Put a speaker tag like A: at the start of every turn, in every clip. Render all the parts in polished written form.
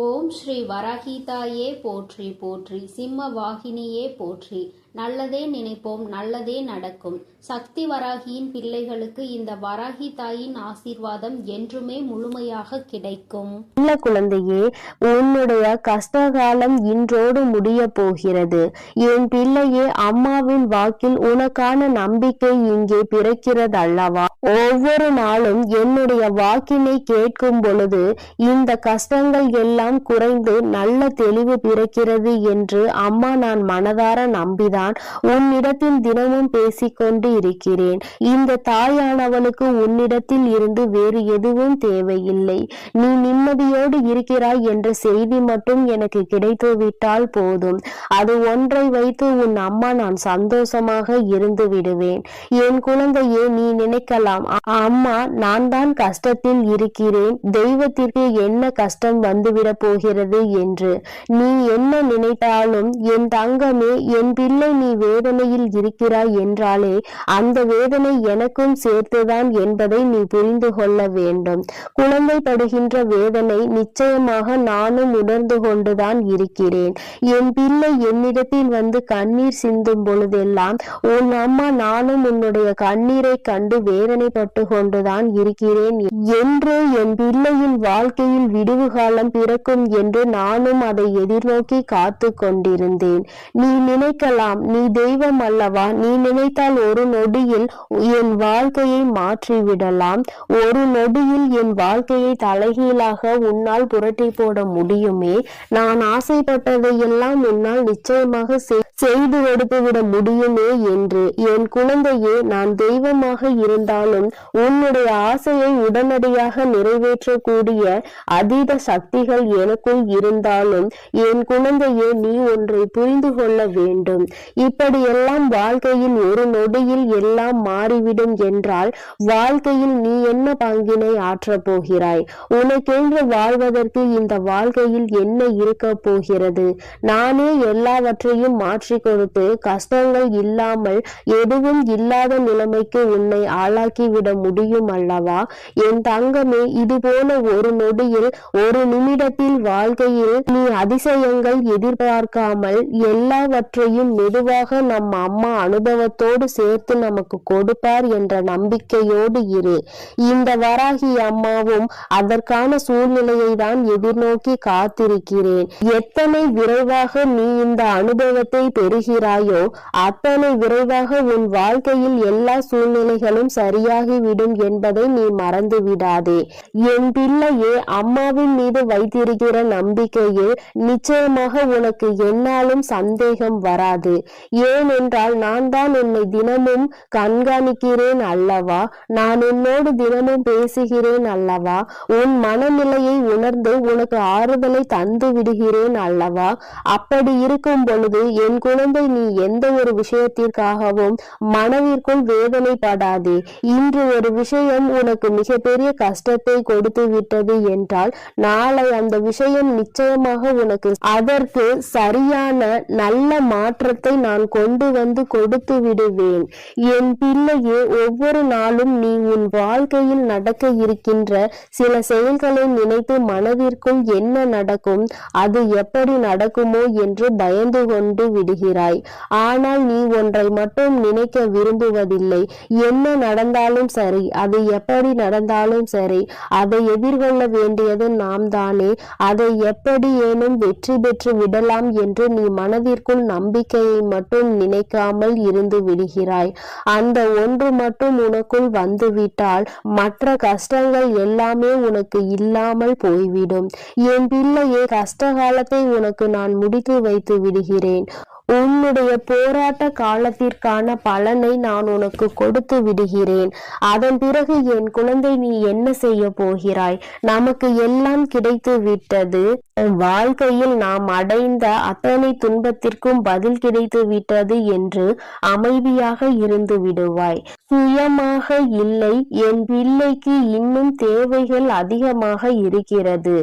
A: ஓம் ஸ்ரீ வராகிதாயே போற்றி போற்றி, சிம்ம வாகினியே போற்றி. நல்லதே நினைப்போம், நல்லதே நடக்கும். சக்தி வராகியின் பிள்ளைகளுக்கு இந்த வராகி தாயின் ஆசீர்வாதம் என்றுமே முழுமையாக கிடைக்கும்.
B: நல்ல குழந்தையே, உன்னுடைய கஷ்டகாலம் இன்றோடு முடிய போகிறது. என் பிள்ளையே, அம்மாவின் வாக்கில் உனக்கான நம்பிக்கை இங்கே பிறக்கிறது அல்லவா? ஒவ்வொரு நாளும் என்னுடைய வாக்கினை கேட்கும் பொழுது இந்த கஷ்டங்கள் எல்லாம் குறைந்து நல்ல தெளிவு பிறக்கிறது என்று அம்மா நான் மனதார நம்பிதான் உன்னிடத்தில் தினமும் பேசிக்கொண்டு இருக்கிறேன். இந்த தாயானவளுக்கு உன்னிடத்தில் இருந்து வேறு எதுவும் தேவையில்லை. நீ நிம்மதியோடு இருக்கிறாய் என்ற செய்தி மட்டும் எனக்கு கிடைத்துவிட்டால் போதும். அது ஒன்றை வைத்து உன் அம்மா நான் சந்தோஷமாக இருந்து விடுவேன். என் குழந்தையே, நீ நினைக்கலாம், அம்மா நான் தான் கஷ்டத்தில் இருக்கிறேன், தெய்வத்திற்கு என்ன கஷ்டம் வந்துவிட போகிறது என்று. நீ என்ன நினைத்தாலும் என் தங்கமே, என் பிள்ளை நீ வேதனையில் இருக்கிறாய் என்றாலே அந்த வேதனை எனக்கும் சேர்த்துதான் என்பதை நீ புரிந்து கொள்ள வேண்டும். குழந்தை படுகின்ற வேதனை நிச்சயமாக நானும் உணர்ந்து கொண்டுதான் இருக்கிறேன். என் பிள்ளை என்னிடத்தில் வந்து கண்ணீர் சிந்தும் பொழுதெல்லாம் உன் அம்மா நானும் உன்னுடைய கண்ணீரை கண்டு வேதனைப்பட்டு கொண்டுதான் இருக்கிறேன் என்று, என் பிள்ளையின் வாழ்க்கையில் விடுவு காலம் பிறக்கும் என்று நானும் அதை எதிர்நோக்கி காத்து கொண்டிருந்தேன். நீ நினைக்கலாம், நீ தெய்வம் அல்லவா, நீ நினைத்தால் ஒரு நொடியில் என் வாழ்க்கையை மாற்றிவிடலாம், ஒரு நொடியில் என் வாழ்க்கையை தலைகீழாக உன்னால் புரட்டி போட முடியுமே, நான் ஆசைப்பட்டதையெல்லாம் உன்னால் நிச்சயமாக செய்து கொடுத்து விட முடியுமே என்று. என் குழந்தையே, நான் தெய்வமாக இருந்தாலும் உன்னுடைய ஆசையை உடனடியாக நிறைவேற்றக்கூடிய அதீத சக்திகள் எனக்குள் இருந்தாலும் என் குழந்தையே, நீ ஒன்றை புரிந்து கொள்ள வேண்டும். இப்படியெல்லாம் வாழ்க்கையில் ஒரு நொடியில் எல்லாம் மாறிவிடும் என்றால் வாழ்க்கையில் நீ என்ன பங்கினை ஆற்றப் போகிறாய்? உனக்கென்று வாழ்வதற்கு இந்த வாழ்க்கையில் என்ன இருக்க போகிறது? நானே எல்லாவற்றையும் மாற்றி கொடுத்து கஷ்டங்கள் இல்லாமல் எதுவும் இல்லாத நிலைமைக்கு உன்னை ஆளாக்கிவிட முடியும் அல்லவா? என் தங்கமே, இது போல ஒரு நொடியில் ஒரு நிமிடத்தில் வாழ்க்கையில் நீ அதிசயங்கள் எதிர்பார்க்காமல் எல்லாவற்றையும் மெதுவாக நம் அம்மா அனுபவத்தோடு சேர்த்து நமக்கு கொடுப்பார் என்ற நம்பிக்கையோடு இரு. இந்த வராகி அம்மாவும் அதற்கான சூழ்நிலையை தான் எதிர்நோக்கி காத்திருக்கிறேன். எத்தனை விரைவாக நீ இந்த அனுபவத்தை பெறுகிறாயோ அத்தனை விரைவாக உன் வாழ்க்கையில் எல்லா சூழ்நிலைகளும் சரியாகிவிடும் என்பதை நீ மறந்து விடாதே. என் பிள்ளையே, அம்மாவின் மீது வைத்திருக்கிற நம்பிக்கையில் நிச்சயமாக உனக்கு என்னாலும் சந்தேகம் வராது. ஏனென்றால் நான் தான் உன்னை தினமும் கண்காணிக்கிறேன் அல்லவா, நான் உன்னோடு தினமும் பேசுகிறேன் அல்லவா, உன் மனநிலையை உணர்ந்து உனக்கு ஆறுதலை தந்து விடுகிறேன் அல்லவா. அப்படி இருக்கும் பொழுது என் குழந்தை, நீ எந்த ஒரு விஷயத்திற்காகவும் மனதிற்குள் வேதனைப்படாதே. இன்று ஒரு விஷயம் உனக்கு மிகப்பெரிய கஷ்டத்தை கொடுத்து விட்டது என்றால் நாளை அந்த விஷயம் நிச்சயமாக உனக்கு அதற்கு சரியான நல்ல மாற்றத்தை நான் கொண்டு வந்து கொடுத்து விடுவேன். என் பிள்ளையே, ஒவ்வொரு நாளும் நீ உன் வாழ்க்கையில் நடக்க இருக்கின்ற சில செயல்களை நினைத்து மனதிற்குள் என்ன நடக்கும், அது எப்படி நடக்குமோ என்று பயந்து கொண்டு விடுகிறாய். ஆனால் நீ ஒன்றை மட்டும் நினைக்க விரும்புவதில்லை. என்ன நடந்தாலும் சரி, அது எப்படி நடந்தாலும் சரி, அதை எதிர்கொள்ள வேண்டியது நாம் தானே. அதை எப்படி ஏனும் வெற்றி பெற்று விடலாம் என்று நீ மனதிற்குள் நம்பிக்கையை மட்டும் நினைக்காமல் இருந்து விடுகிறாய். அந்த ஒன்று மட்டும் உனக்குள் வந்துவிட்டால் மற்ற கஷ்டங்கள் எல்லாமே உனக்கு இல்லாமல் போய்விடும். என் பிள்ளையே, கஷ்ட காலத்தை உனக்கு நான் முடித்து வைத்து விடுகிறேன். உன்னுடைய போராட்ட காலத்திற்கான பலனை நான் உனக்கு கொடுத்து விடுகிறேன். அதன் பிறகு என் குழந்தை, நீ என்ன செய்ய போகிறாய்? நமக்கு எல்லாம் கிடைத்து விட்டது. வாழ்க்கையில் நாம் அடைந்த அத்தனை துன்பத்திற்கும் பதில் கிடைத்து விட்டது என்று அமைதியாக இருந்து விடுவாய். சுயமாக இல்லை, என் பிள்ளைக்கு இன்னும் தேவைகள் அதிகமாக இருக்கிறது.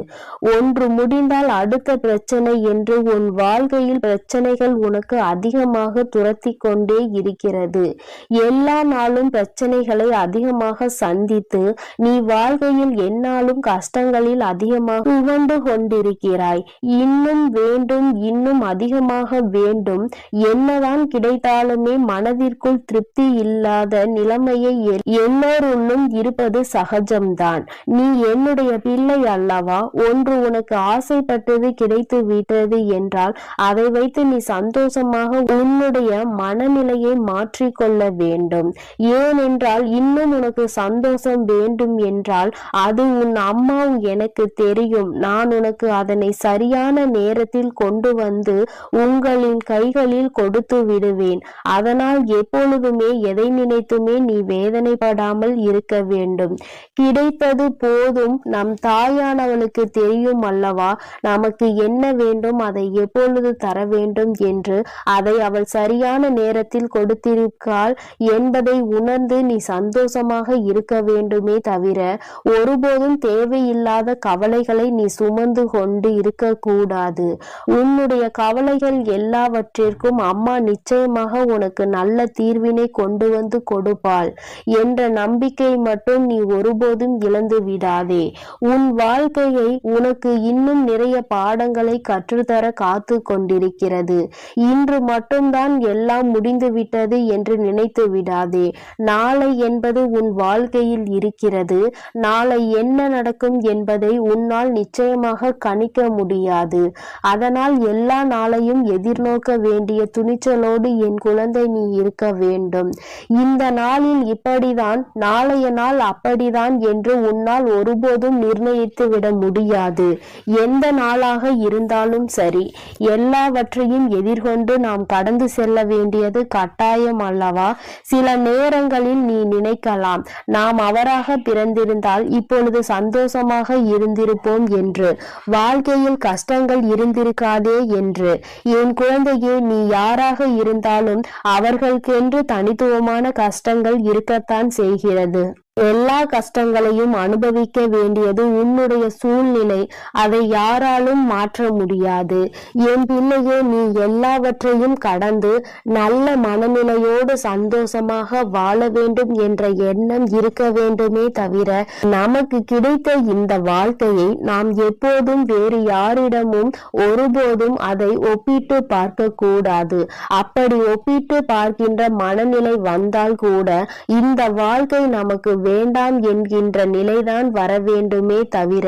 B: ஒன்று முடிந்தால் அடுத்த பிரச்சனை என்று உன் வாழ்க்கையில் பிரச்சனைகள் உனக்கு உனக்கு அதிகமாக துரத்தி கொண்டே இருக்கிறது. எல்லா நாளும் பிரச்சனைகளை அதிகமாக சந்தித்து நீ வாழ்க்கையில் எந்நாளும் கஷ்டங்களில் அதிகமாக புகண்டு கொண்டிருக்கிறாய். இன்னும் வேண்டும், இன்னும் அதிகமாக வேண்டும். என்னதான் கிடைத்தாலுமே மனதிற்குள் திருப்தி இல்லாத நிலைமையை எல்லோருள்ளும் இருப்பது சகஜம்தான். நீ என்னுடைய பிள்ளை அல்லவா? ஒன்று உனக்கு ஆசைப்பட்டது கிடைத்து விட்டது என்றால் அதை வைத்து நீ சந்தோஷமாக உன்னுடைய மனநிலையை மாற்றிக்கொள்ள வேண்டும். ஏனென்றால் இன்னும் உனக்கு சந்தோஷம் வேண்டும் என்றால் அது உன் அம்மா எனக்கு தெரியும். நான் உனக்கு அதனை சரியான நேரத்தில் கொண்டு வந்து உங்களின் கைகளில் கொடுத்து விடுவேன். அதனால் எப்பொழுதுமே எதை நினைத்துமே நீ வேதனைப்படாமல் இருக்க வேண்டும். கிடைத்தது போதும். நம் தாயானவளுக்கு தெரியும் அல்லவா நமக்கு என்ன வேண்டும், அதை எப்பொழுது தர வேண்டும் என்று. அதை அவள் சரியான நேரத்தில் கொடுத்திருக்காள் என்பதை உணர்ந்து நீ சந்தோஷமாக இருக்க வேண்டுமே தவிர ஒருபோதும் தேவையில்லாத கவலைகளை நீ சுமந்து கொண்டு இருக்கக்கூடாது. உன்னுடைய கவலைகள் எல்லாவற்றிற்கும் அம்மா நிச்சயமாக உனக்கு நல்ல தீர்வினை கொண்டு வந்து கொடுப்பாள் என்ற நம்பிக்கை மட்டும் நீ ஒருபோதும் இழந்து விடாதே. உன் வாழ்க்கையை உனக்கு இன்னும் நிறைய பாடங்களை கற்றுத்தர காத்து கொண்டிருக்கிறது. இன்று மட்டும்தான் எல்லாம் முடிந்துவிட்டது என்று நினைத்து விடாதே. நாளை என்பது உன் வாழ்க்கையில் இருக்கிறது. நாளை என்ன நடக்கும் என்பதை உன்னால் நிச்சயமாக கணிக்க முடியாது. அதனால் எல்லா நாளையும் எதிர்நோக்க வேண்டிய துணிச்சலோடு என் குழந்தை நீ இருக்க வேண்டும். இந்த நாளில் இப்படிதான், நாளைய நாள் அப்படிதான் என்று உன்னால் ஒருபோதும் நிர்ணயித்து விட முடியாது. எந்த நாளாக இருந்தாலும் சரி, எல்லாவற்றையும் எதிர்கொண்டு நாம் கடந்து செல்ல வேண்டியது கட்டாயம் அல்லவா? சில நேரங்களில் நீ நினைக்கலாம், நாம் அவராக பிறந்திருந்தால் இப்பொழுது சந்தோஷமாக இருந்திருப்போம் என்று, வாழ்க்கையில் கஷ்டங்கள் இருந்திருக்காதே என்று. என் குழந்தையே, நீ யாராக இருந்தாலும் அவர்களுக்கென்று தனித்துவமான கஷ்டங்கள் இருக்கத்தான் செய்கிறது. எல்லா கஷ்டங்களையும் அனுபவிக்க வேண்டியது உன்னுடைய சூழ்நிலை. அதை யாராலும் மாற்ற முடியாது. என் பிள்ளையே, நீ எல்லாவற்றையும் கடந்து நல்ல மனநிலையோடு சந்தோஷமாக வாழ வேண்டும் என்ற எண்ணம் இருக்க வேண்டுமே தவிர நமக்கு கிடைத்த இந்த வாழ்க்கையை நாம் எப்போதும் வேறு யாரிடமும் ஒருபோதும் அதை ஒப்பிட்டு பார்க்க கூடாது. அப்படி ஒப்பிட்டு பார்க்கின்ற மனநிலை வந்தால் கூட இந்த வாழ்க்கை நமக்கு வேண்டாம் என்கின்ற நிலைதான் வர வேண்டுமே தவிர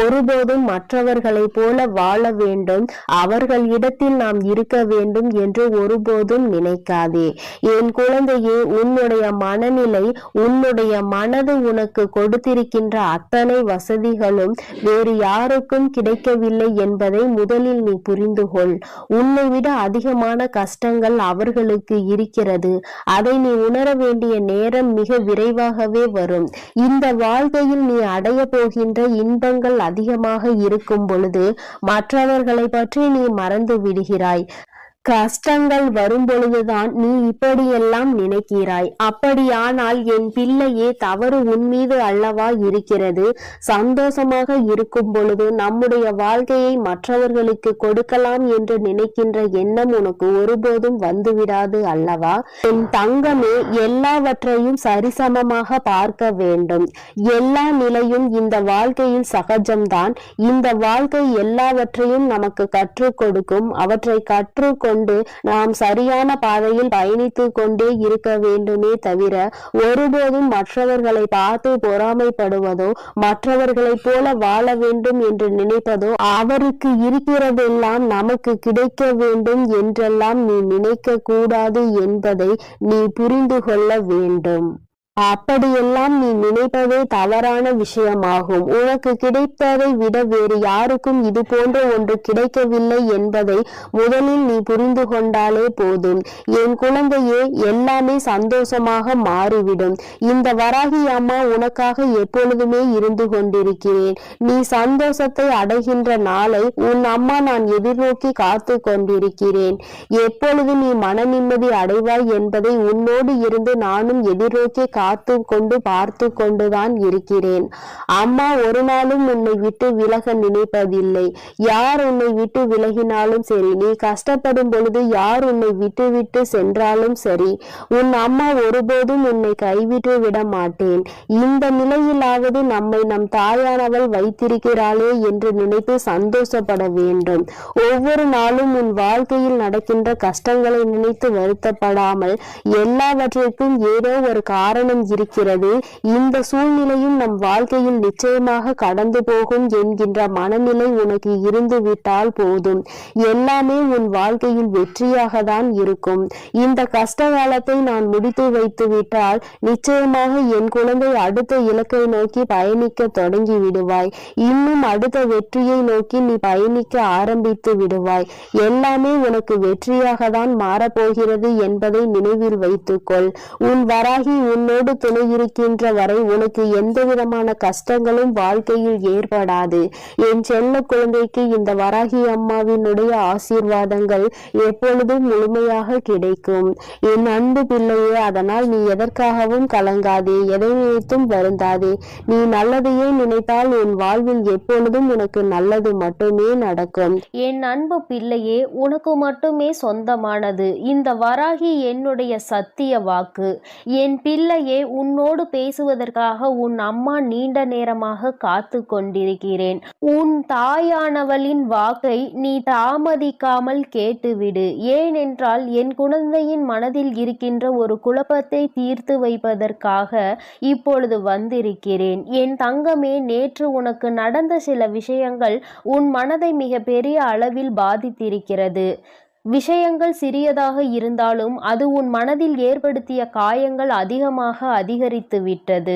B: ஒருபோதும் மற்றவர்களை போல வாழ வேண்டும், அவர்கள் இடத்தில் நாம் இருக்க வேண்டும் என்று ஒருபோதும் நினைக்காதே. என் குழந்தையே, உன்னுடைய மனநிலை, உன்னுடைய மனது உனக்கு கொடுத்திருக்கின்ற அத்தனை வசதிகளும் வேறு யாருக்கும் கிடைக்கவில்லை என்பதை முதலில் நீ புரிந்து கொள். உன்னை விட அதிகமான கஷ்டங்கள் அவர்களுக்கு இருக்கிறது. அதை நீ உணர வேண்டிய நேரம் மிக விரைவாகவே வரும். இந்த வாழ்க்கையில் நீ அடைய போகின்ற இன்பங்கள் அதிகமாக இருக்கும் பொழுது மற்றவர்களை பற்றி நீ மறந்து விடுகிறாய். கஷ்டங்கள் வரும் பொழுதுதான் நீ இப்படியெல்லாம் நினைக்கிறாய். அப்படியானால் என் பிள்ளையே, தவறு உன் மீது அல்லவா இருக்கிறது? சந்தோஷமாக இருக்கும் பொழுது நம்முடைய வாழ்க்கையை மற்றவர்களுக்கு கொடுக்கலாம் என்று நினைக்கின்ற எண்ணம் உனக்கு ஒருபோதும் வந்துவிடாது அல்லவா? என் தங்கமே, எல்லாவற்றையும் சரிசமமாக பார்க்க வேண்டும். எல்லா நிலையும் இந்த வாழ்க்கையில் சகஜம்தான். இந்த வாழ்க்கை எல்லாவற்றையும் நமக்கு கற்றுக் கொடுக்கும். அவற்றை கற்றுக்கொண்டு நாம் சரியான பாதையில் பயணித்து கொண்டே இருக்க வேண்டுமே தவிர ஒருபோதும் மற்றவர்களை பார்த்து பொறாமைப்படுவதோ, மற்றவர்களைப் போல வாழ வேண்டும் என்று நினைப்பதோ, அவருக்கு இருக்கிறதெல்லாம் நமக்கு கிடைக்க வேண்டும் என்றெல்லாம் நீ நினைக்க கூடாது என்பதை நீ புரிந்து கொள்ள வேண்டும். அப்படியெல்லாம் நீ நினைப்பதே தவறான விஷயமாகும். உனக்கு கிடைத்ததை விட வேறு யாருக்கும் இது போன்ற ஒன்று கிடைக்கவில்லை என்பதை முதலில் நீ புரிந்து கொண்டாலே போதும். என் குழந்தையே, எல்லாமே சந்தோஷமாக மாறிவிடும். இந்த வராகி அம்மா உனக்காக எப்பொழுதுமே இருந்து கொண்டிருக்கிறேன். நீ சந்தோஷத்தை அடைகின்ற நாளை உன் அம்மா நான் எதிர்நோக்கி காத்து கொண்டிருக்கிறேன். எப்பொழுது நீ மன நிம்மதி அடைவாய் என்பதை உன்னோடு இருந்து நானும் எதிர்நோக்கி பார்த்து கொண்டுதான் இருக்கிறேன். அம்மா ஒரு நாளும் உன்னை விட்டு விலக நினைப்பதில்லை. யார் உன்னை விட்டு விலகினாலும் சரி, நீ கஷ்டப்படும் பொழுது யார் உன்னை விட்டு விட்டு சென்றாலும் சரி, உன் அம்மா ஒருபோதும் உன்னை கைவிட்டு விட மாட்டேன். இந்த நிலையிலாவது நம்மை நம் தாயானவள் வைத்திருக்கிறாளே என்று நினைத்து சந்தோஷப்பட வேண்டும். ஒவ்வொரு நாளும் உன் வாழ்க்கையில் நடக்கின்ற கஷ்டங்களை நினைத்து வருத்தப்படாமல், எல்லாவற்றிற்கும் ஏதோ ஒரு காரணம் இருக்கிறது, இந்த சூழ்நிலையும் நம் வாழ்க்கையில் நிச்சயமாக கடந்து போகும் என்கின்ற மனநிலை உனக்கு இருந்து விட்டால் போதும். எல்லாமே உன் வாழ்க்கையில் வெற்றியாக தான் இருக்கும். இந்த கஷ்ட காலத்தை நான் முடித்து வைத்து விட்டால் நிச்சயமாக என் குழந்தை அடுத்த இலக்கை நோக்கி பயணிக்க தொடங்கி விடுவாய். இன்னும் அடுத்த வெற்றியை நோக்கி நீ பயணிக்க ஆரம்பித்து விடுவாய். எல்லாமே உனக்கு வெற்றியாக தான் மாறப்போகிறது என்பதை நினைவில் வைத்துக்கொள். உன் வராகி உன்னோடு துணை இருக்கின்ற வரை உனக்கு எந்த விதமான கஷ்டங்களும் வாழ்க்கையில் ஏற்படாது. என் செல்ல குழந்தைக்கு இந்த வராகி அம்மாவினுடைய ஆசீர்வாதங்கள் எப்பொழுதும் முழுமையாக கிடைக்கும். என் அன்பு பிள்ளையே, அதனால் நீ எதற்காகவும் கலங்காதே, எதை நினைத்தும் வருந்தாதே. நீ நல்லதையே நினைத்தால் உன் வாழ்வில் எப்பொழுதும் உனக்கு நல்லது மட்டுமே நடக்கும்.
C: என் அன்பு பிள்ளையே, உனக்கு மட்டுமே சொந்தமானது இந்த வராகி என்னுடைய சத்திய வாக்கு. என் பிள்ளையே, உன்னோடு பேசுவதற்காக உன் அம்மா நீண்ட நேரமாக காத்து கொண்டிருக்கிறேன். உன் தாயானவளின் வாக்கை நீ தாமதிக்காமல் கேட்டுவிடு. ஏனென்றால் என் குழந்தையின் மனதில் இருக்கின்ற ஒரு குழப்பத்தை தீர்த்து வைப்பதற்காக இப்பொழுது வந்திருக்கிறேன். என் தங்கமே, நேற்று உனக்கு நடந்த சில விஷயங்கள் உன் மனதை மிக பெரிய அளவில் பாதித்திருக்கிறது. விஷயங்கள் சிறியதாக இருந்தாலும் அது உன் மனதில் ஏற்படுத்திய காயங்கள் அதிகமாக அதிகரித்து விட்டது.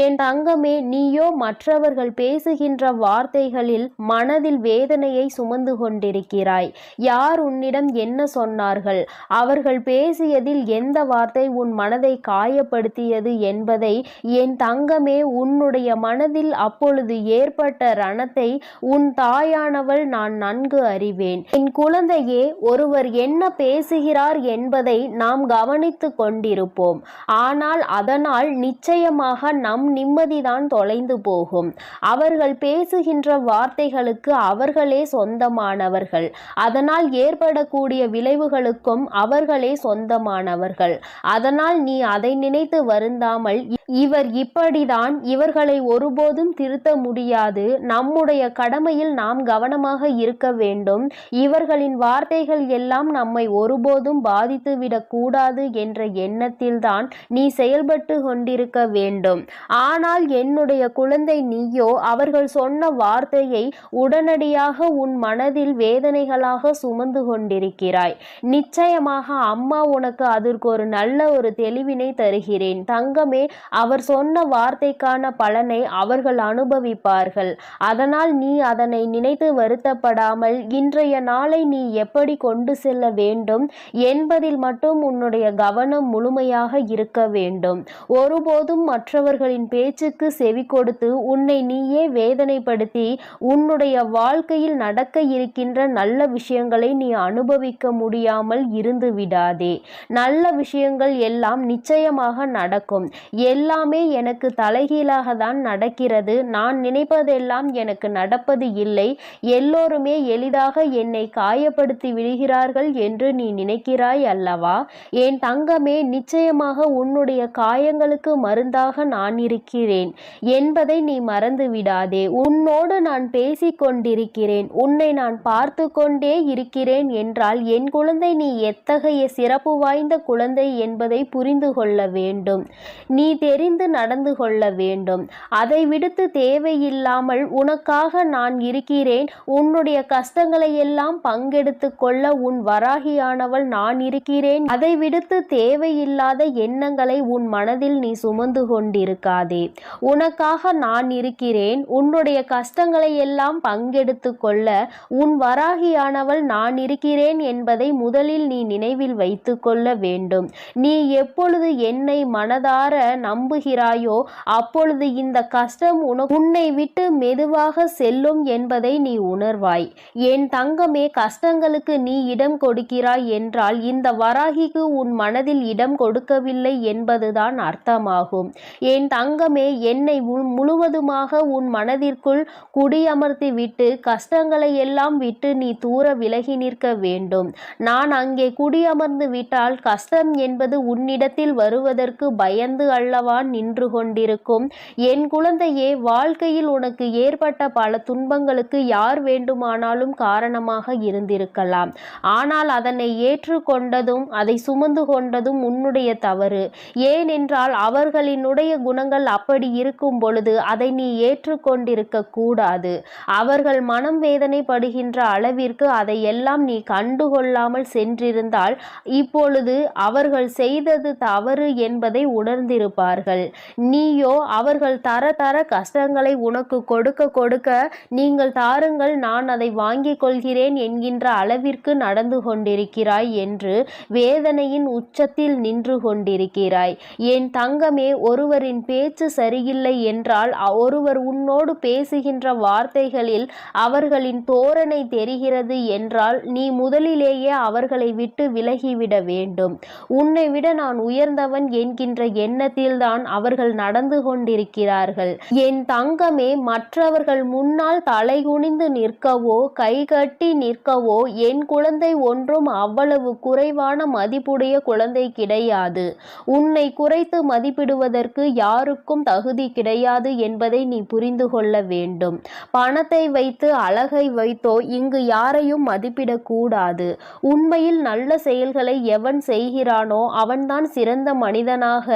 C: என் தங்கமே, நீயோ மற்றவர்கள் பேசுகின்ற வார்த்தைகளில் மனதில் வேதனையை சுமந்து கொண்டிருக்கிறாய். யார் உன்னிடம் என்ன சொன்னார்கள், அவர்கள் பேசியதில் எந்த வார்த்தை உன் மனதை காயப்படுத்தியது என்பதை என் தங்கமே, உன்னுடைய மனதில் அப்பொழுது ஏற்பட்ட ரணத்தை உன் தாயானவள் நான் நன்கு அறிவேன். என் குழந்தையே, ஒருவர் என்ன பேசுகிறார் என்பதை நாம் கவனித்து கொண்டிருப்போம். ஆனால் அதனால் நிச்சயமாக நம் நிம்மதிதான் தொலைந்து போகும். அவர்கள் பேசுகின்ற வார்த்தைகளுக்கு அவர்களே சொந்தமானவர்கள். அதனால் ஏற்படக்கூடிய விளைவுகளுக்கும் அவர்களே சொந்தமானவர்கள். அதனால் நீ அதை நினைத்து வருந்தாமல், இவர் இப்படிதான், இவர்களை ஒருபோதும் திருத்த முடியாது, நம்முடைய கடமையில் நாம் கவனமாக இருக்க வேண்டும், இவர்களின் வார்த்தைகள் எல்லாம் நம்மை ஒருபோதும் பாதித்துவிடக் கூடாது என்ற எண்ணத்தில்தான் நீ செயல்பட்டு கொண்டிருக்க வேண்டும். ஆனால் என்னுடைய குழந்தை, நீயோ அவர்கள் சொன்ன வார்த்தையை உடனடியாக உன் மனதில் வேதனைகளாக சுமந்து கொண்டிருக்கிறாய். நிச்சயமாக அம்மா உனக்கு அதற்கு ஒரு நல்ல ஒரு தெளிவினை தருகிறேன் தங்கமே. அவர் சொன்ன வார்த்தைக்கான பலனை அவர்கள் அனுபவிப்பார்கள். அதனால் நீ அதனை நினைத்து வருத்தப்படாமல் இன்றைய நாளை நீ எப்படி கொண்டு செல்ல வேண்டும் என்பதில் மட்டும் உன்னுடைய கவனம் முழுமையாக இருக்க வேண்டும். ஒருபோதும் மற்றவர்களின் பேச்சுக்கு செவி கொடுத்து உன்னை நீயே வேதனைப்படுத்தி உன்னுடைய வாழ்க்கையில் நடக்க இருக்கின்ற நல்ல விஷயங்களை நீ அனுபவிக்க முடியாமல் இருந்து விடாதே. நல்ல விஷயங்கள் எல்லாம் நிச்சயமாக நடக்கும். எல்லாமே எனக்கு தலைகீழாக தான் நடக்கிறது, நான் நினைப்பதெல்லாம் எனக்கு நடப்பது இல்லை, எல்லோருமே எளிதாக என்னை காயப்படுத்தி விடுகிறார்கள் என்று நீ நினைக்கிறாய் அல்லவா? என் தங்கமே, நிச்சயமாக உன்னுடைய காயங்களுக்கு மருந்தாக நான் இருக்கிறேன் என்பதை நீ மறந்து விடாதே. உன்னோடு நான் பேசிக் கொண்டிருக்கிறேன், உன்னை நான் பார்த்து கொண்டே இருக்கிறேன் என்றால் என் குழந்தை, நீ எத்தகைய சிறப்பு வாய்ந்த குழந்தை என்பதை புரிந்து கொள்ள வேண்டும். நீ தெரிந்து நடந்து கொள்ள வேண்டும். அதை விடுத்து தேவையில்லாமல் உனக்காக நான் இருக்கிறேன், உன்னுடைய கஷ்டங்களை எல்லாம் பங்கெடுத்து கொள்ள உன் வராகியானவள் நான் இருக்கிறேன், அதை விடுத்து தேவையில்லாத எண்ணங்களை உன் மனதில் நீ சுமந்து கொண்டிருக்காதே. உனக்காக நான் இருக்கிறேன், உன்னுடைய கஷ்டங்களை எல்லாம் பங்கெடுத்து கொள்ள உன் வராகியானவள் நான் இருக்கிறேன் என்பதை முதலில் நீ நினைவில் வைத்து கொள்ள வேண்டும். நீ எப்பொழுது என்னை மனதார நம்புகிறாய் நம்புகிறாயோ அப்பொழுது இந்த கஷ்டம் உன்னை விட்டு மெதுவாக செல்லும் என்பதை நீ உணர்வாய். என் தங்கமே, கஷ்டங்களுக்கு நீ இடம் கொடுக்கிறாய் என்றால் இந்த வராகிக்கு உன் மனதில் இடம் கொடுக்கவில்லை என்பதுதான் அர்த்தமாகும். என் தங்கமே, என்னை முழுவதுமாக உன் மனதிற்குள் குடியமர்த்தி விட்டு கஷ்டங்களை எல்லாம் விட்டு நீ தூர விலகி நிற்க வேண்டும். நான் அங்கே குடியமர்ந்து விட்டால் கஷ்டம் என்பது உன்னிடத்தில் வருவதற்கு பயந்து அல்லவா நின்று கொண்டிருக்கும். என் குழந்தையே, வாழ்க்கையில் உனக்கு ஏற்பட்ட பல துன்பங்களுக்கு யார் வேண்டுமானாலும் காரணமாக இருந்திருக்கலாம். ஆனால் அதனை ஏற்றுக்கொண்டதும் அதை சுமந்து கொண்டதும் உன்னுடைய தவறு. ஏனென்றால் அவர்களினுடைய குணங்கள் அப்படி இருக்கும் பொழுது அதை நீ ஏற்றுக்கொண்டிருக்க கூடாது. அவர்கள் மனம் வேதனைப்படுகின்ற அளவிற்கு அதையெல்லாம் நீ கண்டுகொள்ளாமல் சென்றிருந்தால் இப்பொழுது அவர்கள் செய்தது தவறு என்பதை உணர்ந்திருப்பார்கள். நீயோ அவர்கள் தர தர கஷ்டங்களை உனக்கு கொடுக்க கொடுக்க நீங்கள் தாருங்கள், நான் அதை வாங்கிக் கொள்கிறேன் என்கின்ற அளவிற்கு நடந்து கொண்டிருக்கிறாய் என்று வேதனையின் உச்சத்தில் நின்று கொண்டிருக்கிறாய். என் தங்கமே, ஒருவரின் பேச்சு சரியில்லை என்றால் ஒருவர் உன்னோடு பேசுகின்ற வார்த்தைகளில் அவர்களின் தோரணை தெரிகிறது என்றால் நீ முதலிலேயே அவர்களை விட்டு விலகிவிட வேண்டும். உன்னை விட நான் உயர்ந்தவன் என்கின்ற எண்ணத்தில்தான் அவர்கள் நடந்து கொண்டிருக்கிறார்கள். என் தங்கமே, மற்றவர்கள் முன்னால் தலைகுனிந்து நிற்கவோ கைகட்டி நிற்கவோ என் குழந்தை ஒன்றும் அவ்வளவு குறைவான மதிப்புடைய குழந்தை கிடையாது. உன்னை குறைத்து மதிப்பிடுவதற்கு யாருக்கும் தகுதி கிடையாது என்பதை நீ புரிந்து கொள்ள வேண்டும். பணத்தை வைத்து அழகை வைத்தோ இங்கு யாரையும் மதிப்பிடக்கூடாது. உண்மையில் நல்ல செயல்களை எவன் செய்கிறானோ அவன்தான் சிறந்த மனிதனாக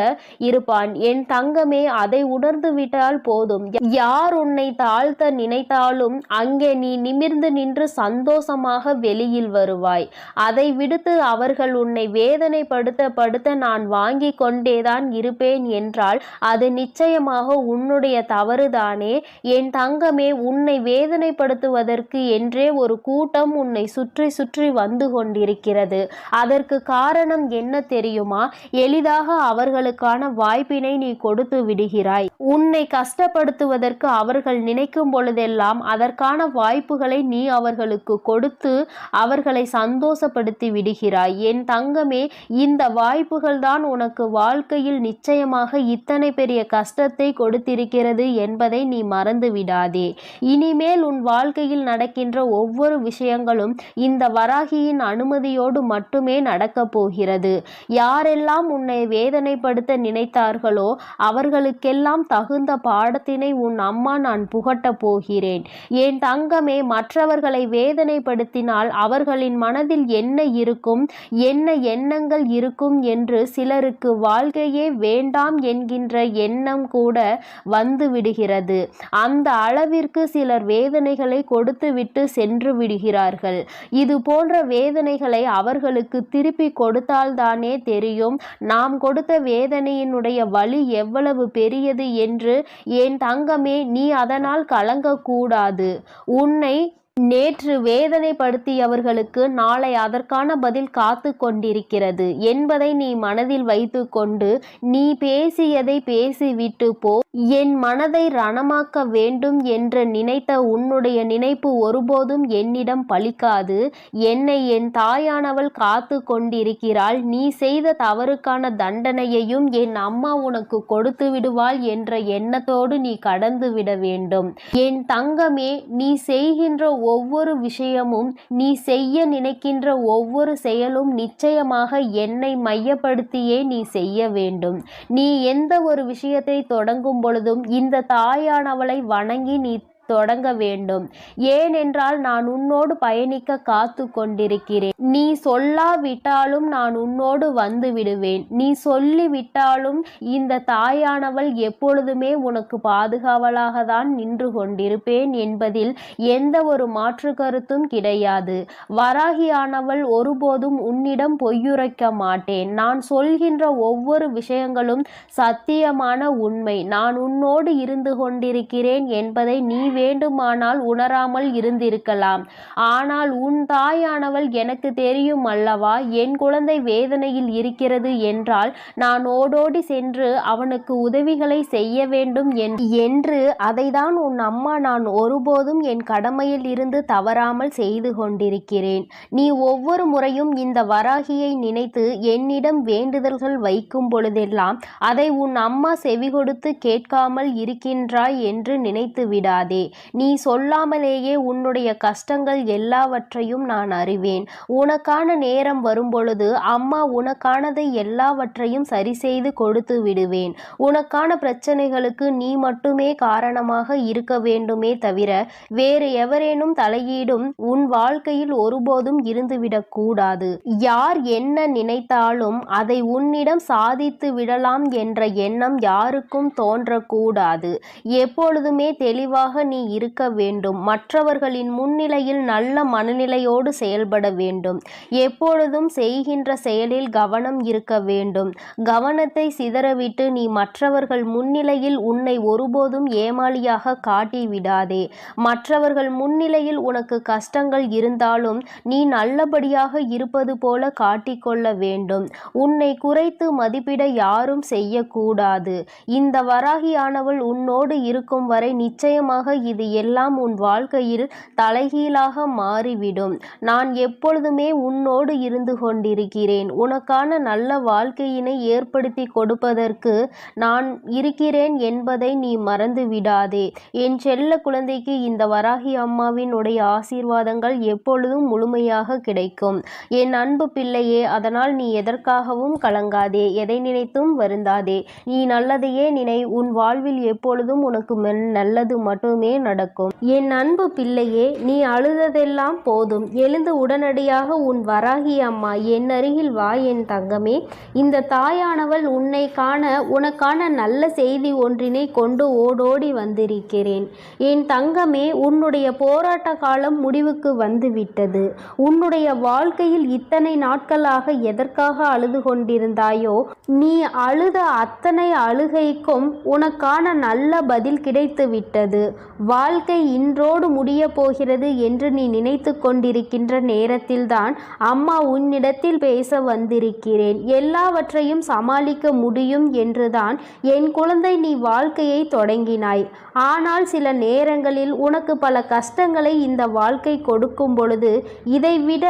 C: இருப்பான். என் தங்கமே, அதை உணர்ந்து விட்டால் போதும். யார் உன்னை தாழ்த்த நினைத்தாலும் அங்கே நீ நிமிர்ந்து நின்று சந்தோஷமாக வெளியில் வருவாய். அதை விடுத்து அவர்கள் உன்னை வேதனைப்படுத்த நான் வாங்கி கொண்டேதான் இருப்பேன் என்றால் அது நிச்சயமாக உன்னுடைய தவறுதானே. என் தங்கமே, உன்னை வேதனைப்படுத்துவதற்கு என்றே ஒரு கூட்டம் உன்னை சுற்றி சுற்றி வந்து கொண்டிருக்கிறது. அதற்கு காரணம் என்ன தெரியுமா? எளிதாக அவர்களுக்கான வாய்ப்பினை நீ கொடுத்து விடுகிறாய். உன்னை கஷ்டப்படுத்துவதற்கு அவர்கள் நினைக்கும் பொழுதெல்லாம் அதற்கான வாய்ப்புகளை நீ அவர்களுக்கு கொடுத்து அவர்களை சந்தோஷப்படுத்தி விடுகிறாய். என் தங்கமே, இந்த வாய்ப்புகள் தான் உனக்கு வாழ்க்கையில் நிச்சயமாக இத்தனை பெரிய கஷ்டத்தை கொடுத்திருக்கிறது என்பதை நீ மறந்து விடாதே. இனிமேல் உன் வாழ்க்கையில் நடக்கின்ற ஒவ்வொரு விஷயங்களும் இந்த வராகியின் அனுமதியோடு மட்டுமே நடக்கப் போகிறது. யாரெல்லாம் உன்னை வேதனைப்படுத்த நினைத்தார்களோ அவர்களுக்கெல்லாம் தகுந்த பாடத்தினை உன் அம்மா நான் புகட்டப் போகிறேன். என் தங்கமே, மற்றவர்களை வேதனைப்படுத்தினால் அவர்களின் மனதில் என்ன இருக்கும், என்ன எண்ணங்கள் இருக்கும் என்று சிலருக்கு வாழ்க்கையே வேண்டாம் என்கின்ற எண்ணம் கூட வந்து விடுகிறது. அந்த அளவிற்கு சிலர் வேதனைகளை கொடுத்துவிட்டு சென்று விடுகிறார்கள். இது போன்ற வேதனைகளை அவர்களுக்கு திருப்பி கொடுத்தால்தானே தெரியும் நாம் கொடுத்த வேதனையினுடைய வலி எவ்வளவு பெரியது என்று. என் தங்கமே, நீ அதனால் கலங்கக்கூடாது. உன்னை நேற்று வேதனைப்படுத்தியவர்களுக்கு நாளை அதற்கான பதில் காத்து கொண்டிருக்கிறது என்பதை நீ மனதில் வைத்து கொண்டு நீ பேசியதை பேசிவிட்டு போ. என் மனதை ரணமாக்க வேண்டும் என்று நினைத்த உன்னுடைய நினைப்பு ஒருபோதும் என்னிடம் பலிக்காது. என்னை என் தாயானவள் காத்து கொண்டிருக்கிறாள். நீ செய்த தவறுக்கான தண்டனையையும் என் அம்மா உனக்கு கொடுத்து விடுவாள் என்ற எண்ணத்தோடு நீ கடந்து விட வேண்டும். என் தங்கமே, நீ செய்கின்ற ஒவ்வொரு விஷயமும், நீ செய்ய நினைக்கின்ற ஒவ்வொரு செயலும் நிச்சயமாக என்னை மையப்படுத்தியே நீ செய்ய வேண்டும். நீ எந்த ஒரு விஷயத்தை தொடங்கும் பொழுதும் இந்த தாயானவளை வணங்கி நீ தொடங்க வேண்டும். ஏனென்றால் நான் உன்னோடு பயணிக்க காத்து கொண்டிருக்கிறேன். நீ சொல்லாவிட்டாலும் நான் உன்னோடு வந்து விடுவேன். நீ சொல்லிவிட்டாலும் இந்த தாயானவள் எப்பொழுதுமே உனக்கு பாதுகாவலாக தான் நின்று கொண்டிருப்பேன் என்பதில் எந்த ஒரு மாற்று கருத்தும் கிடையாது. வராகியானவள் ஒருபோதும் உன்னிடம் பொய்யுரைக்க மாட்டேன். நான் சொல்கின்ற ஒவ்வொரு விஷயங்களும் சத்தியமான உண்மை. நான் உன்னோடு இருந்து கொண்டிருக்கிறேன் என்பதை நீ வேண்டுமானால் உணராமல் இருந்திருக்கலாம். ஆனால் உன் தாயானவள் எனக்கு தெரியும் அல்லவா, என் குழந்தை வேதனையில் இருக்கிறது என்றால் நான் ஓடோடி சென்று அவனுக்கு உதவிகளை செய்ய வேண்டும் என்று அதைதான் உன் அம்மா நான் ஒருபோதும் என் கடமையில் இருந்து தவறாமல் செய்து கொண்டிருக்கிறேன். நீ ஒவ்வொரு முறையும் இந்த வராகியை நினைத்து என்னிடம் வேண்டுதல்கள் வைக்கும் பொழுதெல்லாம் அதை உன் அம்மா செவி கொடுத்து கேட்காமல் இருக்கின்றாய் என்று நினைத்து விடாதே. நீ சொல்லாமலேயே உன்னுடைய கஷ்டங்கள் எல்லாவற்றையும் நான் அறிவேன். உனக்கான நேரம் வரும்பொழுது அம்மா உனக்கானதை எல்லாவற்றையும் சரி செய்து கொடுத்து விடுவேன். உனக்கான பிரச்சனைகளுக்கு நீ மட்டுமே காரணமாக இருக்க வேண்டுமே தவிர வேறு எவரேனும் தலையீடும் உன் வாழ்க்கையில் ஒருபோதும் இருந்துவிடக் கூடாது. யார் என்ன நினைத்தாலும் அதை உன்னிடம் சாதித்து விடலாம் என்ற எண்ணம் யாருக்கும் தோன்றக்கூடாது. எப்பொழுதுமே தெளிவாக நீ இருக்க வேண்டும். மற்றவர்களின் முன்னிலையில் நல்ல மனநிலையோடு செயல்பட வேண்டும். எப்பொழுதும் செய்கின்ற செயலில் கவனம் இருக்க வேண்டும். கவனத்தை சிதறவிட்டு நீ மற்றவர்கள் முன்னிலையில் உன்னை ஒருபோதும் ஏமாளியாக காட்டிவிடாதே. மற்றவர்கள் முன்னிலையில் உனக்கு கஷ்டங்கள் இருந்தாலும் நீ நல்லபடியாக இருப்பது போல காட்டிக்கொள்ள வேண்டும். உன்னை குறைத்து மதிப்பிட யாரும் செய்யக்கூடாது. இந்த வராகியானவள் உன்னோடு இருக்கும் வரை நிச்சயமாக இது எல்லாம் உன் வாழ்க்கையில் தலைகீழாக மாறிவிடும். நான் எப்பொழுதுமே உன்னோடு இருந்து கொண்டிருக்கிறேன். உனக்கான நல்ல வாழ்க்கையினை ஏற்படுத்தி கொடுப்பதற்கு நான் இருக்கிறேன் என்பதை நீ மறந்து விடாதே. என் செல்ல குழந்தைக்கு இந்த வராகி அம்மாவின் உடைய ஆசீர்வாதங்கள் எப்பொழுதும் முழுமையாக கிடைக்கும். என் அன்பு பிள்ளையே, அதனால் நீ எதற்காகவும் கலங்காதே, எதை நினைத்தும் வருந்தாதே. நீ நல்லதையே நினை. உன் வாழ்வில் எப்பொழுதும் உனக்கு நல்லது மட்டுமே நடக்கும். என் அன்பு பிள்ளையே, நீ அழுததெல்லாம் போதும். எழுந்து உடனடியாக உன் வராகி அம்மா என் அருகில் வா என் தங்கமே. இந்த தாயானவள் உன்னை காண உனக்கான நல்ல செய்தி ஒன்றினை கொண்டு ஓடோடி வந்திருக்கிறேன். என் தங்கமே, உன்னுடைய போராட்ட காலம் முடிவுக்கு வந்துவிட்டது. உன்னுடைய வாழ்க்கையில் இத்தனை நாட்களாக எதற்காக அழுது கொண்டிருந்தாயோ, நீ அழுத அத்தனை அழுகைக்கும் உனக்கான நல்ல பதில் கிடைத்து விட்டது. வாழ்க்கை இன்றோடு முடிய போகிறது என்று நீ நினைத்து கொண்டிருக்கின்ற நேரத்தில்தான் அம்மா உன்னிடத்தில் பேச வந்திருக்கிறேன். எல்லாவற்றையும் சமாளிக்க முடியும் என்றுதான் என் குழந்தை நீ வாழ்க்கையை தொடங்கினாய். ஆனால் சில நேரங்களில் உனக்கு பல கஷ்டங்களை இந்த வாழ்க்கை கொடுக்கும் பொழுது இதைவிட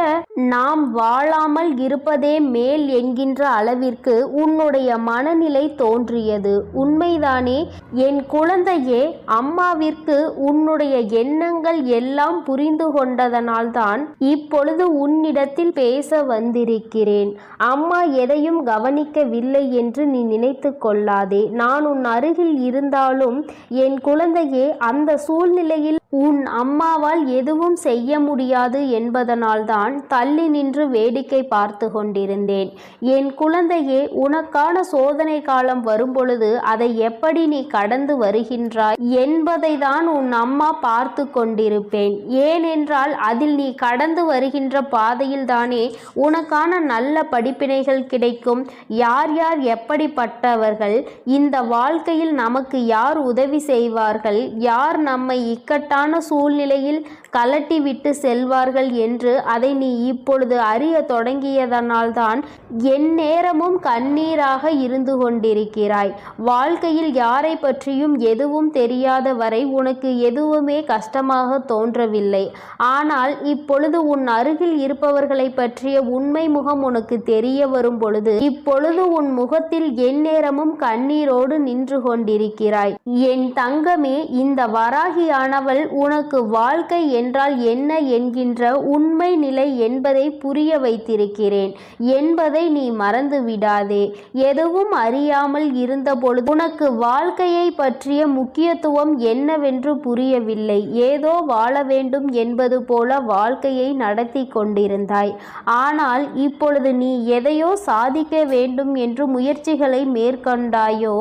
C: நாம் வாழாமல் இருப்பதே மேல் என்கின்ற அளவிற்கு உன்னுடைய மனநிலை தோன்றியது. உண்மைதானே என் குழந்தையே? அம்மாவிற்கு உன்னுடைய எண்ணங்கள் எல்லாம் புரிந்து கொண்டதனால்தான் இப்பொழுது உன்னிடத்தில் பேச வந்திருக்கிறேன். அம்மா எதையும் கவனிக்கவில்லை என்று நீ நினைத்து கொள்ளாதே. நான் உன் அருகில் இருந்தாலும் என் குழந்தையே, அந்த சூழ்நிலையில் உன் அம்மாவால் எதுவும் செய்ய முடியாது என்பதனால்தான் தள்ளி நின்று வேடிக்கை பார்த்து கொண்டிருந்தேன். என் குழந்தையே, உனக்கான சோதனை காலம் வரும்பொழுது அதை எப்படி நீ கடந்து வருகின்றாய் என்பதை தான் உன் அம்மா பார்த்து கொண்டிருப்பேன். ஏனென்றால் அதில் நீ கடந்து வருகின்ற பாதையில் தானே உனக்கான நல்ல படிப்பினைகள் கிடைக்கும். யார் யார் எப்படிப்பட்டவர்கள், இந்த வாழ்க்கையில் நமக்கு யார் உதவி செய்வார்கள், யார் நம்மை இக்கட்டான சூழ்நிலையில் கலட்டி விட்டு செல்வார்கள் என்று அதை நீ இப்பொழுது அறிய தொடங்கியதனால்தான் என் நேரமும் கண்ணீராக இருந்து கொண்டிருக்கிறாய். வாழ்க்கையில் யாரை பற்றியும் எதுவும் தெரியாத வரை உனக்கு எதுவுமே கஷ்டமாக தோன்றவில்லை. ஆனால் இப்பொழுது உன் அருகில் இருப்பவர்களை பற்றிய உண்மை முகம் உனக்கு தெரிய வரும் பொழுது இப்பொழுது உன் முகத்தில் என் நேரமும் கண்ணீரோடு நின்று கொண்டிருக்கிறாய். என் தங்கமே, இந்த வராகியானவள் உனக்கு வாழ்க்கை என்றால் என்ன என்கின்ற உண்மை நிலை என்பதை புரிய வைத்திருக்கிறேன் என்பதை நீ மறந்து விடாதே. எதுவும் அறியாமல் இருந்த பொழுது உனக்கு வாழ்க்கையை பற்றிய முக்கியத்துவம் என்னவென்று புரியவில்லை. ஏதோ வாழ வேண்டும் என்பது போல வாழ்க்கையை நடத்தி கொண்டிருந்தாய். ஆனால் இப்பொழுது நீ எதையோ சாதிக்க வேண்டும் என்று முயற்சிகளை மேற்கொண்டாயோ,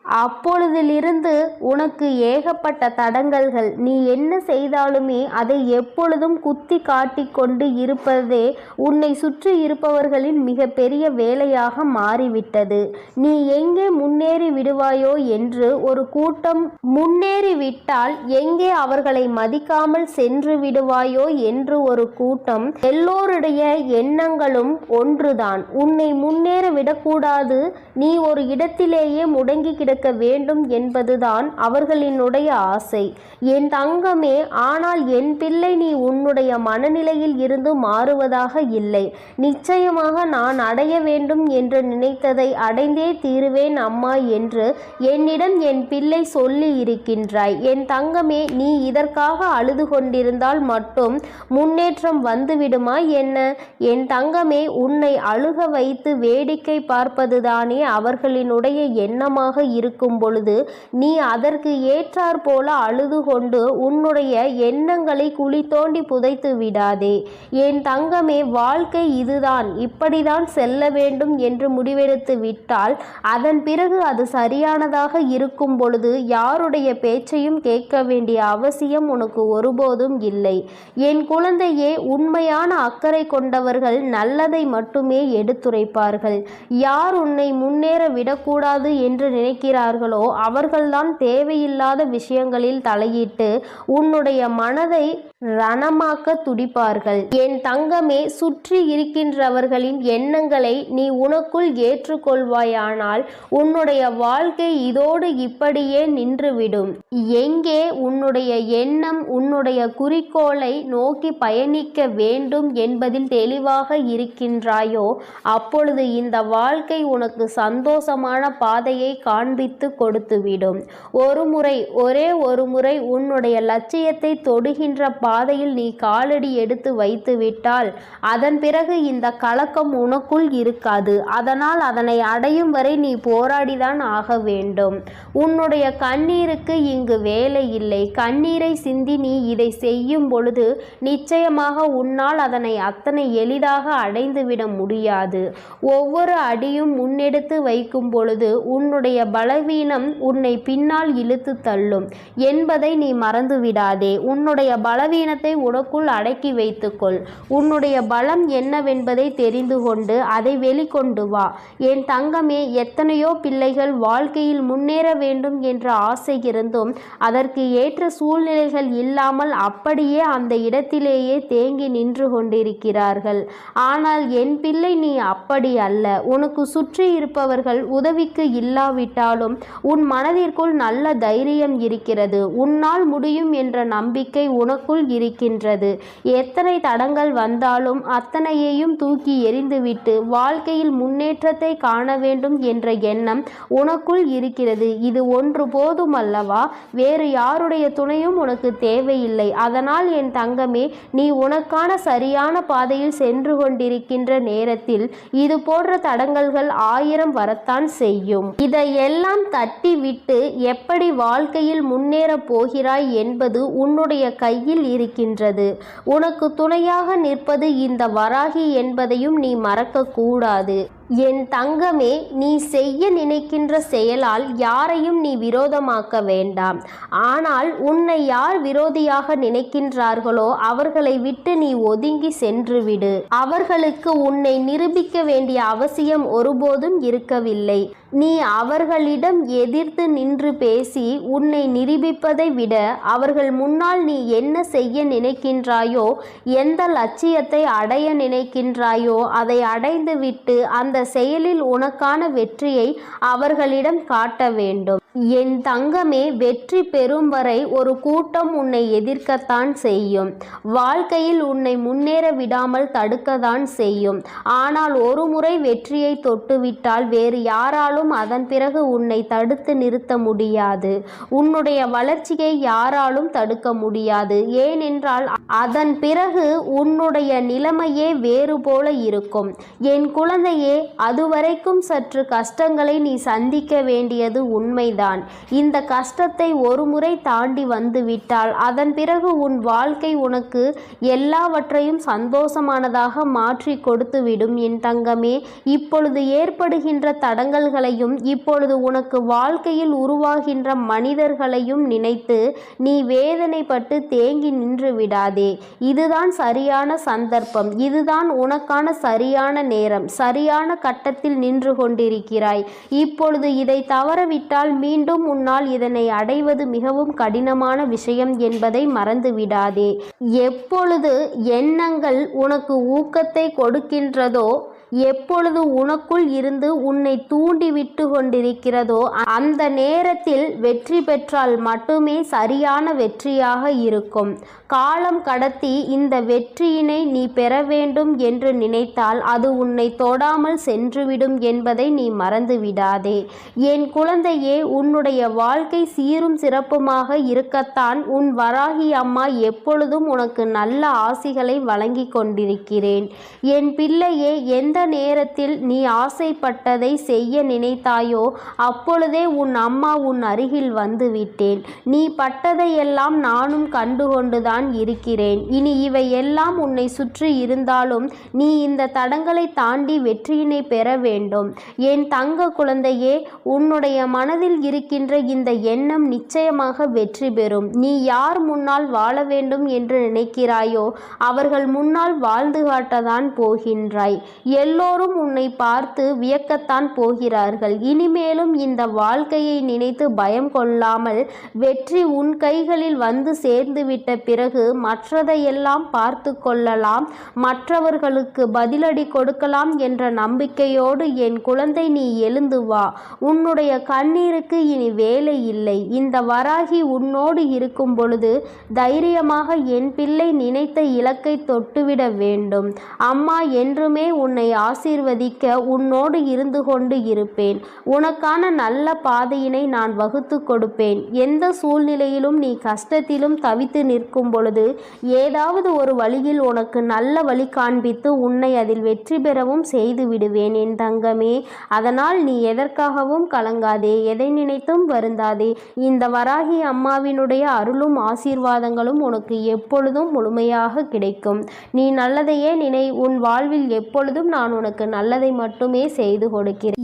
C: அப்பொழுதிலிருந்து உனக்கு ஏகப்பட்ட தடங்கல்கள். நீ என்ன செய்தாலுமே அதை எப்பொழுதும் குத்தி காட்டிக்கொண்டு இருப்பதே உன்னை சுற்றி இருப்பவர்களின் மிக பெரிய வேலையாக மாறிவிட்டது. நீ எங்கே முன்னேறி விடுவாயோ என்று ஒரு கூட்டம், முன்னேறிவிட்டால் எங்கே அவர்களை மதிக்காமல் சென்று விடுவாயோ என்று ஒரு கூட்டம். எல்லோருடைய எண்ணங்களும் ஒன்றுதான், உன்னை முன்னேற விடக்கூடாது, நீ ஒரு இடத்திலேயே முடங்கி கிடக்க வேண்டும் என்பதுதான் அவர்களினுடைய ஆசை. என் தங்கமே, ஆனால் என் பிள்ளை, நீ உன்னுடைய மனநிலையில் இருந்து மாறுவதாக இல்லை. நிச்சயமாக நான் அடைய வேண்டும் என்று நினைத்ததை அடைந்தே தீருவேன் அம்மா என்று என்னிடம் என் பிள்ளை சொல்லி இருக்கின்றாய். என் தங்கமே, நீ இதற்காக அழுது கொண்டிருந்தால் மட்டும் முன்னேற்றம் வந்துவிடுமா என்ன? என் தங்கமே, உன்னை அழுக வைத்து வேடிக்கை பார்ப்பதுதானே அவர்களினுடைய எண்ணமாக இருக்கும் பொழுது நீ அதற்கு ஏற்றாற் போல அழுது கொண்டு உன்னுடைய எண்ணங்களை குழி தோண்டி புதைத்து விடாதே. என் தங்கமே, வாழ்க்கை இதுதான், இப்படிதான் செல்ல வேண்டும் என்று முடிவெடுத்து விட்டால் அதன் பிறகு அது சரியானதாக இருக்கும் பொழுது யாருடைய பேச்சையும் கேட்க வேண்டிய அவசியம் உனக்கு ஒருபோதும் இல்லை. என் குழந்தையே, உண்மையான அக்கறை கொண்டவர்கள் நல்லதை மட்டுமே எடுத்துரைப்பார்கள். யார் உன்னை முன்னேற விடக்கூடாது என்று நினைக்கிறார்களோ அவர்கள்தான் தேவையில்லாத விஷயங்களில் தலையிட்டு உன்னுடைய மனதை ரணமாக்க துடிப்பார்கள். என் தங்கமே, சுற்றி இருக்கின்றவர்களின் எண்ணங்களை நீ உனக்குள் ஏற்றுக்கொள்வாயானால் உன்னுடைய வாழ்க்கை இதோடு இப்படியே நின்றுவிடும். எங்கே உன்னுடைய எண்ணம் உன்னுடைய குறிக்கோளை நோக்கி பயணிக்க வேண்டும் என்பதில் தெளிவாக இருக்கின்றாயோ அப்பொழுது இந்த வாழ்க்கை உனக்கு சந்தோஷமான பாதையை காண்பித்து கொடுத்துவிடும். ஒரே ஒரு முறை உன்னுடைய லட்சியத்தை தொடுகின்ற பாதையில் நீ காலடி எடுத்து வைத்து விட்டால் அதன் பிறகு இந்த கலக்கம் உனக்குள் இருக்காது. அதனால் அதனை அடையும் வரை நீ போராடிதான் ஆக வேண்டும். உன்னுடைய கண்ணீருக்கு இங்கு வேலை இல்லை. கண்ணீரை சிந்தி நீ இதை செய்யும் பொழுது நிச்சயமாக உன்னால் அதனை அத்தனை எளிதாக அடைந்துவிட முடியாது. ஒவ்வொரு அடியும் முன்னெடுத்து வைக்கும் பொழுது உன்னுடைய பலவீனம் உன்னை பின்னால் இழுத்து தள்ளும் என்பதை நீ மறந்துவிடாதே. உன்னுடைய பலவீனத்தை உனக்குள் அடக்கி வைத்துக்கொள். உன்னுடைய பலம் என்னவென்பதை தெரிந்து கொண்டு அதை வெளிக்கொண்டு வா. என் தங்கமே, எத்தனையோ பிள்ளைகள் வாழ்க்கையில் முன்னேற வேண்டும் என்ற ஆசை இருந்தும் அதற்கு ஏற்ற சூழ்நிலைகள் இல்லாமல் அப்படியே அந்த இடத்திலேயே தேங்கி நின்று கொண்டிருக்கிறார்கள். ஆனால் என் பிள்ளை, நீ அப்படி அல்ல. உனக்கு சுற்றி இருப்பவர்கள் உதவிக்கு இல்லாவிட்டாலும் உன் மனதிற்குள் நல்ல தைரியம் இருக்கிறது. உன்னால் முடியும் என்ற நம்பிக்கை உனக்குள் இருக்கின்றது. எத்தனை தடங்கள் வந்தாலும் அத்தனையையும் தூக்கி எறிந்துவிட்டு வாழ்க்கையில் முன்னேற்றத்தை காண வேண்டும் என்ற எண்ணம் உனக்குள் இருக்கிறது. இது ஒன்று போதும் அல்லவா? வேறு யாருடைய துணையும் உனக்கு தேவையில்லை. அதனால் என் தங்கமே, நீ உனக்கான சரியான பாதையில் சென்று கொண்டிருக்கின்ற நேரத்தில் இது போன்ற தடங்கல்கள் 1000 வரத்தான் செய்யும். இதையெல்லாம் தட்டி விட்டு எப்படி வாழ்க்கையில் முன்னேற போகிறாய் என்பது உன்னுடைய கையில் இருக்கின்றது. உனக்கு துணையாக நிற்பது இந்த வராகி என்பதையும் நீ மறக்க கூடாது. என் தங்கமே, நீ செய்ய நினைக்கின்ற செயலால் யாரையும் நீ விரோதமாக்க வேண்டாம். ஆனால் உன்னை யார் விரோதியாக நினைக்கின்றார்களோ அவர்களை விட்டு நீ ஒதுங்கி சென்று விடு. அவர்களுக்கு உன்னை நிரூபிக்க வேண்டிய அவசியம் ஒருபோதும் இருக்கவில்லை. நீ அவர்களிடம் எதிர்த்து நின்று பேசி உன்னை நிரூபிப்பதை விட அவர்கள் முன்னால் நீ என்ன செய்ய நினைக்கின்றாயோ, எந்த லட்சியத்தை அடைய நினைக்கின்றாயோ அதை அடைந்துவிட்டு அந்த செயலில் உனக்கான வெற்றியை அவர்களிடம் காட்ட வேண்டும். என் தங்கமே, வெற்றி பெறும் வரை ஒரு கூட்டம் உன்னை எதிர்க்கத்தான் செய்யும். வாழ்க்கையில் உன்னை முன்னேற விடாமல் தடுக்கத்தான் செய்யும். ஆனால் ஒரு முறை வெற்றியை தொட்டுவிட்டால் வேறு யாராலும் அதன் பிறகு உன்னை தடுத்து நிறுத்த முடியாது. உன்னுடைய வளர்ச்சியை யாராலும் தடுக்க முடியாது. ஏனென்றால் அதன் பிறகு உன்னுடைய நிலைமையே வேறு போல இருக்கும். என் குழந்தையே, அதுவரைக்கும் சற்று கஷ்டங்களை நீ சந்திக்க வேண்டியது உண்மைதான். இந்த கஷ்டத்தை ஒரு முறை தாண்டி வந்துவிட்டால் அதன் பிறகு உன் வாழ்க்கை உனக்கு எல்லாவற்றையும் சந்தோஷமானதாக மாற்றி கொடுத்துவிடும் என் தங்கமே. இப்பொழுது ஏற்படுகின்ற தடங்கல்களையும் இப்பொழுது உனக்கு வாழ்க்கையில் உருவாகின்ற மனிதர்களையும் நினைத்து நீ வேதனைப்பட்டு தேங்கி நின்று விடாதே. இதுதான் சரியான சந்தர்ப்பம், இதுதான் உனக்கான சரியான நேரம். சரியான கட்டத்தில் நின்று கொண்டிருக்கிறாய். இப்பொழுது இதை தவறவிட்டால் மீண்டும் உன்னால் இதனை அடைவது மிகவும் கடினமான விஷயம் என்பதை மறந்துவிடாதே. எப்பொழுது எண்ணங்கள் உனக்கு ஊக்கத்தை கொடுக்கின்றதோ, எப்பொழுது உனக்குள் இருந்து உன்னை தூண்டிவிட்டு கொண்டிருக்கிறதோ அந்த நேரத்தில் வெற்றி பெற்றால் மட்டுமே சரியான வெற்றியாக இருக்கும். காலம் கடத்தி இந்த வெற்றியினை நீ பெற வேண்டும் என்று நினைத்தால் அது உன்னை தொடாமல் சென்றுவிடும் என்பதை நீ மறந்துவிடாதே. என் குழந்தையே, உன்னுடைய வாழ்க்கை சீரும் சிறப்புமாக இருக்கத்தான் உன் வராகி அம்மா எப்பொழுதும் உனக்கு நல்ல ஆசிகளை வழங்கி கொண்டிருக்கிறேன். என் பிள்ளையே, எந்த நேரத்தில் நீ ஆசைப்பட்டதை செய்ய நினைத்தாயோ அப்பொழுதே உன் அம்மா உன் அருகில் வந்து விட்டேன். நீ பட்டதையெல்லாம் நானும் கண்டுகொண்டுதான் இருக்கிறேன். இனி இவை எல்லாம் உன்னை சுற்றி இருந்தாலும் நீ இந்த தடங்களை தாண்டி வெற்றியினை பெற வேண்டும். என் தங்க குழந்தையே, உன்னுடைய மனதில் இருக்கின்ற இந்த எண்ணம் நிச்சயமாக வெற்றி பெறும். நீ யார் முன்னால் வாழ வேண்டும் என்று நினைக்கிறாயோ அவர்கள் முன்னால் வாழ்ந்து காட்டத்தான் போகின்றாய். எல்லோரும் உன்னை பார்த்து வியக்கத்தான் போகிறார்கள். இனிமேலும் இந்த வாழ்க்கையை நினைத்து பயம் கொள்ளாமல் வெற்றி உன் கைகளில் வந்து சேர்ந்துவிட்ட பிறகு மற்றதையெல்லாம் பார்த்து கொள்ளலாம், மற்றவர்களுக்கு பதிலடி கொடுக்கலாம் என்ற நம்பிக்கையோடு என் குழந்தை நீ எழுந்து வா. உன்னுடைய கண்ணீருக்கு இனி வேலை இல்லை. இந்த வராகி உன்னோடு இருக்கும் பொழுது தைரியமாக என் பிள்ளை நினைத்த இலக்கை தொட்டுவிட வேண்டும். அம்மா என்றுமே உன்னை ஆசீர்வதிக்க உன்னோடு இருந்து கொண்டு இருப்பேன். உனக்கான நல்ல பாதையினை நான் வகுத்து கொடுப்பேன். எந்த சூழ்நிலையிலும் நீ கஷ்டத்திலும் தவித்து நிற்கும் பொழுது ஏதாவது ஒரு வழியில் உனக்கு நல்ல வழி காண்பித்து உன்னை அதில் வெற்றி பெறவும் செய்து விடுவேன் என் தங்கமே. அதனால் நீ எதற்காகவும் கலங்காதே, எதை நினைத்தும் வருந்தாதே. இந்த வராகி அம்மாவினுடைய அருளும் ஆசீர்வாதங்களும் உனக்கு எப்பொழுதும் முழுமையாக கிடைக்கும். நீ நல்லதையே நினை. உன் வாழ்வில் எப்பொழுதும் நான் உனக்கு நல்லதை மட்டுமே செய்து கொடுக்கிறேன்.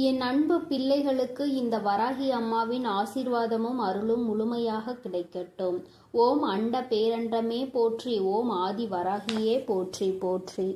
A: என் அன்பு பிள்ளைகளுக்கு இந்த வராகி அம்மாவின் ஆசீர்வாதமும் அருளும் முழுமையாக கிடைக்கட்டும். ஓம் அண்ட பேரண்டமே போற்றி, ஓம் ஆதி வராகியே போற்றி போற்றி.